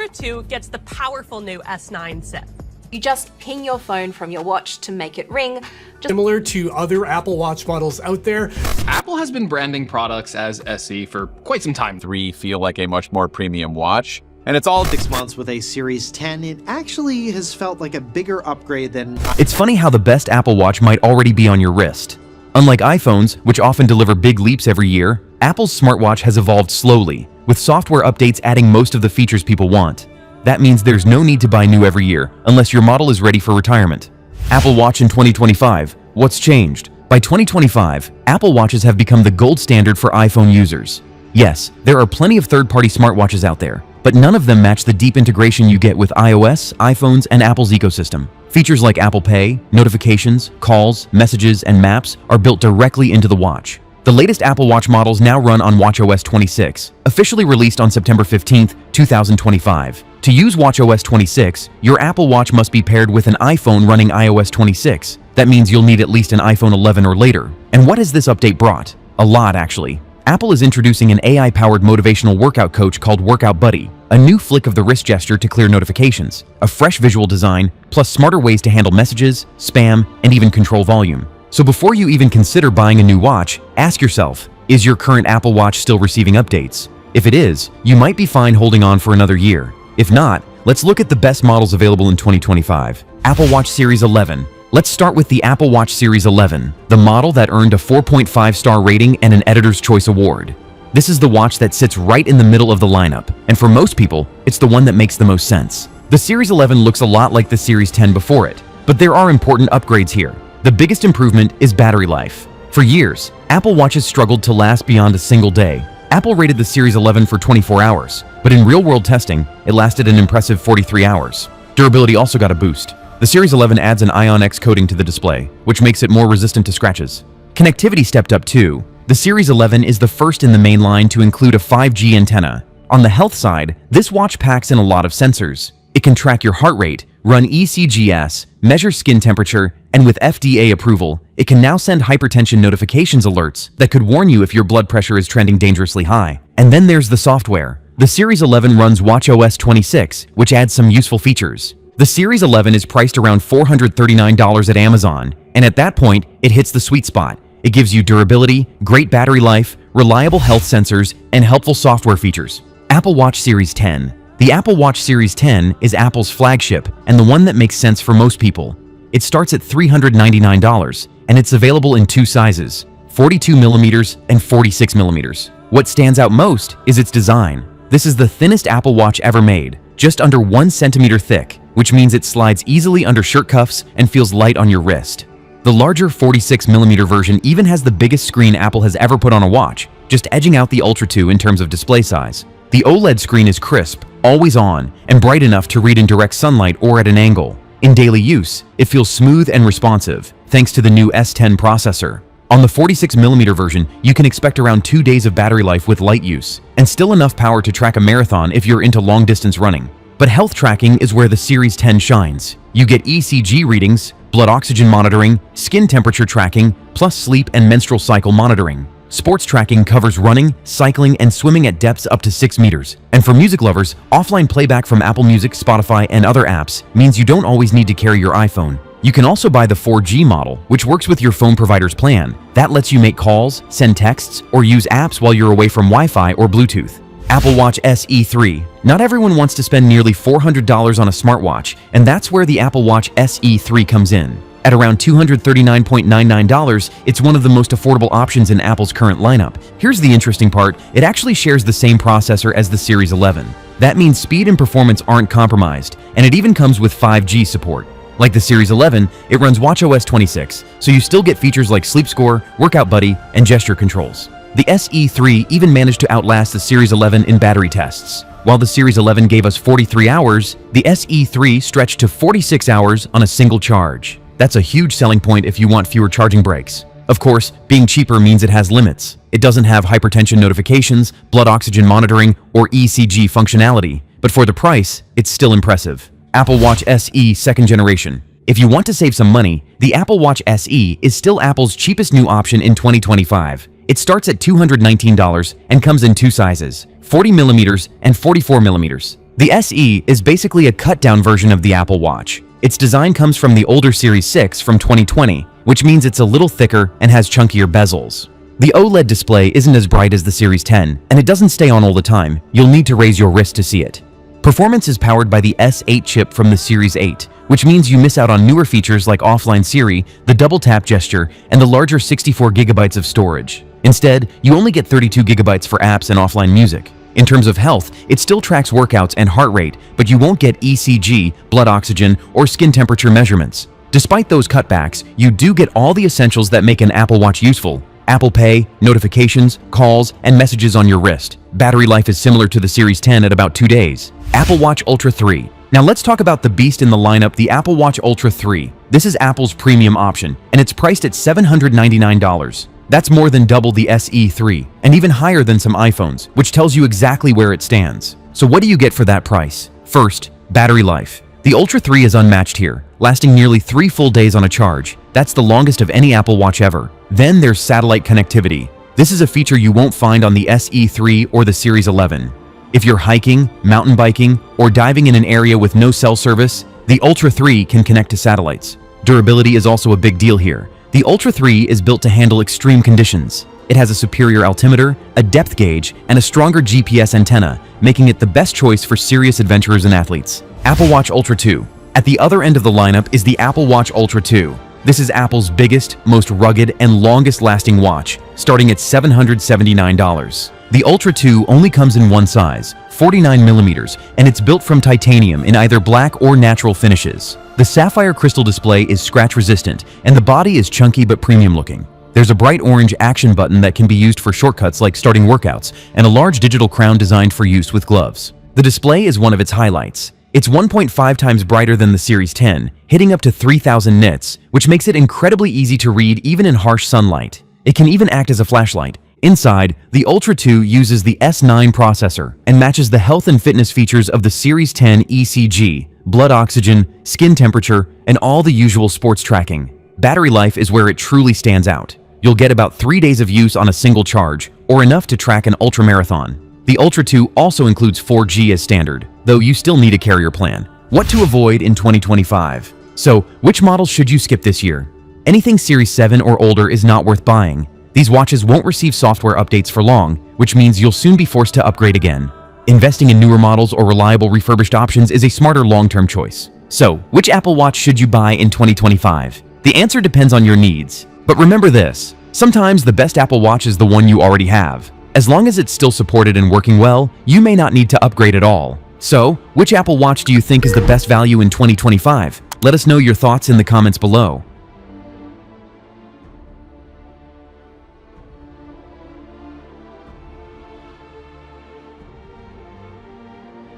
Ultra 2 gets the powerful new S9 SIP. You just ping your phone from your watch to make it ring. Similar to other Apple Watch models out there. Apple has been branding products as SE for quite some time. 3 feel like a much more premium watch. And it's all 6 months with a Series 10, it actually has felt like a bigger upgrade than... It's funny how the best Apple Watch might already be on your wrist. Unlike iPhones, which often deliver big leaps every year, Apple's smartwatch has evolved slowly, with software updates adding most of the features people want. That means there's no need to buy new every year, unless your model is ready for retirement. Apple Watch in 2025. What's changed? By 2025, Apple Watches have become the gold standard for iPhone users. Yes, there are plenty of third-party smartwatches out there, but none of them match the deep integration you get with iOS, iPhones, and Apple's ecosystem. Features like Apple Pay, notifications, calls, messages, and maps are built directly into the watch. The latest Apple Watch models now run on watchOS 26, officially released on September 15, 2025. To use watchOS 26, your Apple Watch must be paired with an iPhone running iOS 26. That means you'll need at least an iPhone 11 or later. And what has this update brought? A lot, actually. Apple is introducing an AI-powered motivational workout coach called Workout Buddy, a new flick of the wrist gesture to clear notifications, a fresh visual design, plus smarter ways to handle messages, spam, and even control volume. So before you even consider buying a new watch, ask yourself, is your current Apple Watch still receiving updates? If it is, you might be fine holding on for another year. If not, let's look at the best models available in 2025. Apple Watch Series 11. Let's start with the Apple Watch Series 11, the model that earned a 4.5-star rating and an Editor's Choice Award. This is the watch that sits right in the middle of the lineup, and for most people, it's the one that makes the most sense. The Series 11 looks a lot like the Series 10 before it, but there are important upgrades here. The biggest improvement is battery life. For years, Apple Watches struggled to last beyond a single day. Apple rated the Series 11 for 24 hours, but in real-world testing, it lasted an impressive 43 hours. Durability also got a boost. The Series 11 adds an Ion X coating to the display, which makes it more resistant to scratches. Connectivity stepped up too. The Series 11 is the first in the main line to include a 5G antenna. On the health side, this watch packs in a lot of sensors. It can track your heart rate, run ECGs, measure skin temperature, and with FDA approval, it can now send hypertension notifications alerts that could warn you if your blood pressure is trending dangerously high. And then there's the software. The Series 11 runs watchOS 26, which adds some useful features. The Series 11 is priced around $439 at Amazon, and at that point, it hits the sweet spot. It gives you durability, great battery life, reliable health sensors, and helpful software features. Apple Watch Series 10. The Apple Watch Series 10 is Apple's flagship and the one that makes sense for most people. It starts at $399, and it's available in two sizes, 42mm and 46mm. What stands out most is its design. This is the thinnest Apple Watch ever made, just under 1 centimeter thick, which means it slides easily under shirt cuffs and feels light on your wrist. The larger 46mm version even has the biggest screen Apple has ever put on a watch, just edging out the Ultra 2 in terms of display size. The OLED screen is crisp, always on, and bright enough to read in direct sunlight or at an angle. In daily use, it feels smooth and responsive, thanks to the new S10 processor. On the 46mm version, you can expect around 2 days of battery life with light use, and still enough power to track a marathon if you're into long-distance running. But health tracking is where the Series 10 shines. You get ECG readings, blood oxygen monitoring, skin temperature tracking, plus sleep and menstrual cycle monitoring. Sports tracking covers running, cycling, and swimming at depths up to 6 meters. And for music lovers, offline playback from Apple Music, Spotify, and other apps means you don't always need to carry your iPhone. You can also buy the 4G model, which works with your phone provider's plan. That lets you make calls, send texts, or use apps while you're away from Wi-Fi or Bluetooth. Apple Watch SE 3. Not everyone wants to spend nearly $400 on a smartwatch, and that's where the Apple Watch SE 3 comes in. At around $239.99, it's one of the most affordable options in Apple's current lineup. Here's the interesting part, it actually shares the same processor as the Series 11. That means speed and performance aren't compromised, and it even comes with 5G support. Like the Series 11, it runs watchOS 26, so you still get features like Sleep Score, Workout Buddy, and gesture controls. The SE 3 even managed to outlast the Series 11 in battery tests. While the Series 11 gave us 43 hours, the SE 3 stretched to 46 hours on a single charge. That's a huge selling point if you want fewer charging breaks. Of course, being cheaper means it has limits. It doesn't have hypertension notifications, blood oxygen monitoring, or ECG functionality, but for the price, it's still impressive. Apple Watch SE 2nd generation. If you want to save some money, the Apple Watch SE is still Apple's cheapest new option in 2025. It starts at $219 and comes in two sizes, 40mm and 44mm. The SE is basically a cut-down version of the Apple Watch. Its design comes from the older Series 6 from 2020, which means it's a little thicker and has chunkier bezels. The OLED display isn't as bright as the Series 10, and it doesn't stay on all the time. You'll need to raise your wrist to see it. Performance is powered by the S8 chip from the Series 8, which means you miss out on newer features like offline Siri, the double tap gesture, and the larger 64 gigabytes of storage. Instead, you only get 32 gigabytes for apps and offline music. In terms of health, it still tracks workouts and heart rate, but you won't get ECG, blood oxygen, or skin temperature measurements. Despite those cutbacks, you do get all the essentials that make an Apple Watch useful: Apple Pay, notifications, calls, and messages on your wrist. Battery life is similar to the Series 10 at about 2 days. Apple Watch Ultra 3. Now let's talk about the beast in the lineup, the Apple Watch Ultra 3. This is Apple's premium option, and it's priced at $799. That's more than double the SE3, and even higher than some iPhones, which tells you exactly where it stands. So what do you get for that price? First, battery life. The Ultra 3 is unmatched here, lasting nearly 3 full days on a charge. That's the longest of any Apple Watch ever. Then there's satellite connectivity. This is a feature you won't find on the SE3 or the Series 11. If you're hiking, mountain biking, or diving in an area with no cell service, the Ultra 3 can connect to satellites. Durability is also a big deal here. The Ultra 3 is built to handle extreme conditions. It has a superior altimeter, a depth gauge, and a stronger GPS antenna, making it the best choice for serious adventurers and athletes. Apple Watch Ultra 2. At the other end of the lineup is the Apple Watch Ultra 2. This is Apple's biggest, most rugged, and longest-lasting watch, starting at $779. The Ultra 2 only comes in one size, 49mm, and it's built from titanium in either black or natural finishes. The sapphire crystal display is scratch-resistant, and the body is chunky but premium-looking. There's a bright orange action button that can be used for shortcuts like starting workouts, and a large digital crown designed for use with gloves. The display is one of its highlights. It's 1.5 times brighter than the Series 10, hitting up to 3000 nits, which makes it incredibly easy to read even in harsh sunlight. It can even act as a flashlight. Inside, the Ultra 2 uses the S9 processor and matches the health and fitness features of the Series 10 ECG, blood oxygen, skin temperature, and all the usual sports tracking. Battery life is where it truly stands out. You'll get about 3 days of use on a single charge, or enough to track an ultramarathon. The Ultra 2 also includes 4G as standard, though you still need a carrier plan. What to avoid in 2025? So, which models should you skip this year? Anything Series 7 or older is not worth buying. These watches won't receive software updates for long, which means you'll soon be forced to upgrade again. Investing in newer models or reliable refurbished options is a smarter long-term choice. So, which Apple Watch should you buy in 2025? The answer depends on your needs. But remember this, sometimes the best Apple Watch is the one you already have. As long as it's still supported and working well, you may not need to upgrade at all. So, which Apple Watch do you think is the best value in 2025? Let us know your thoughts in the comments below.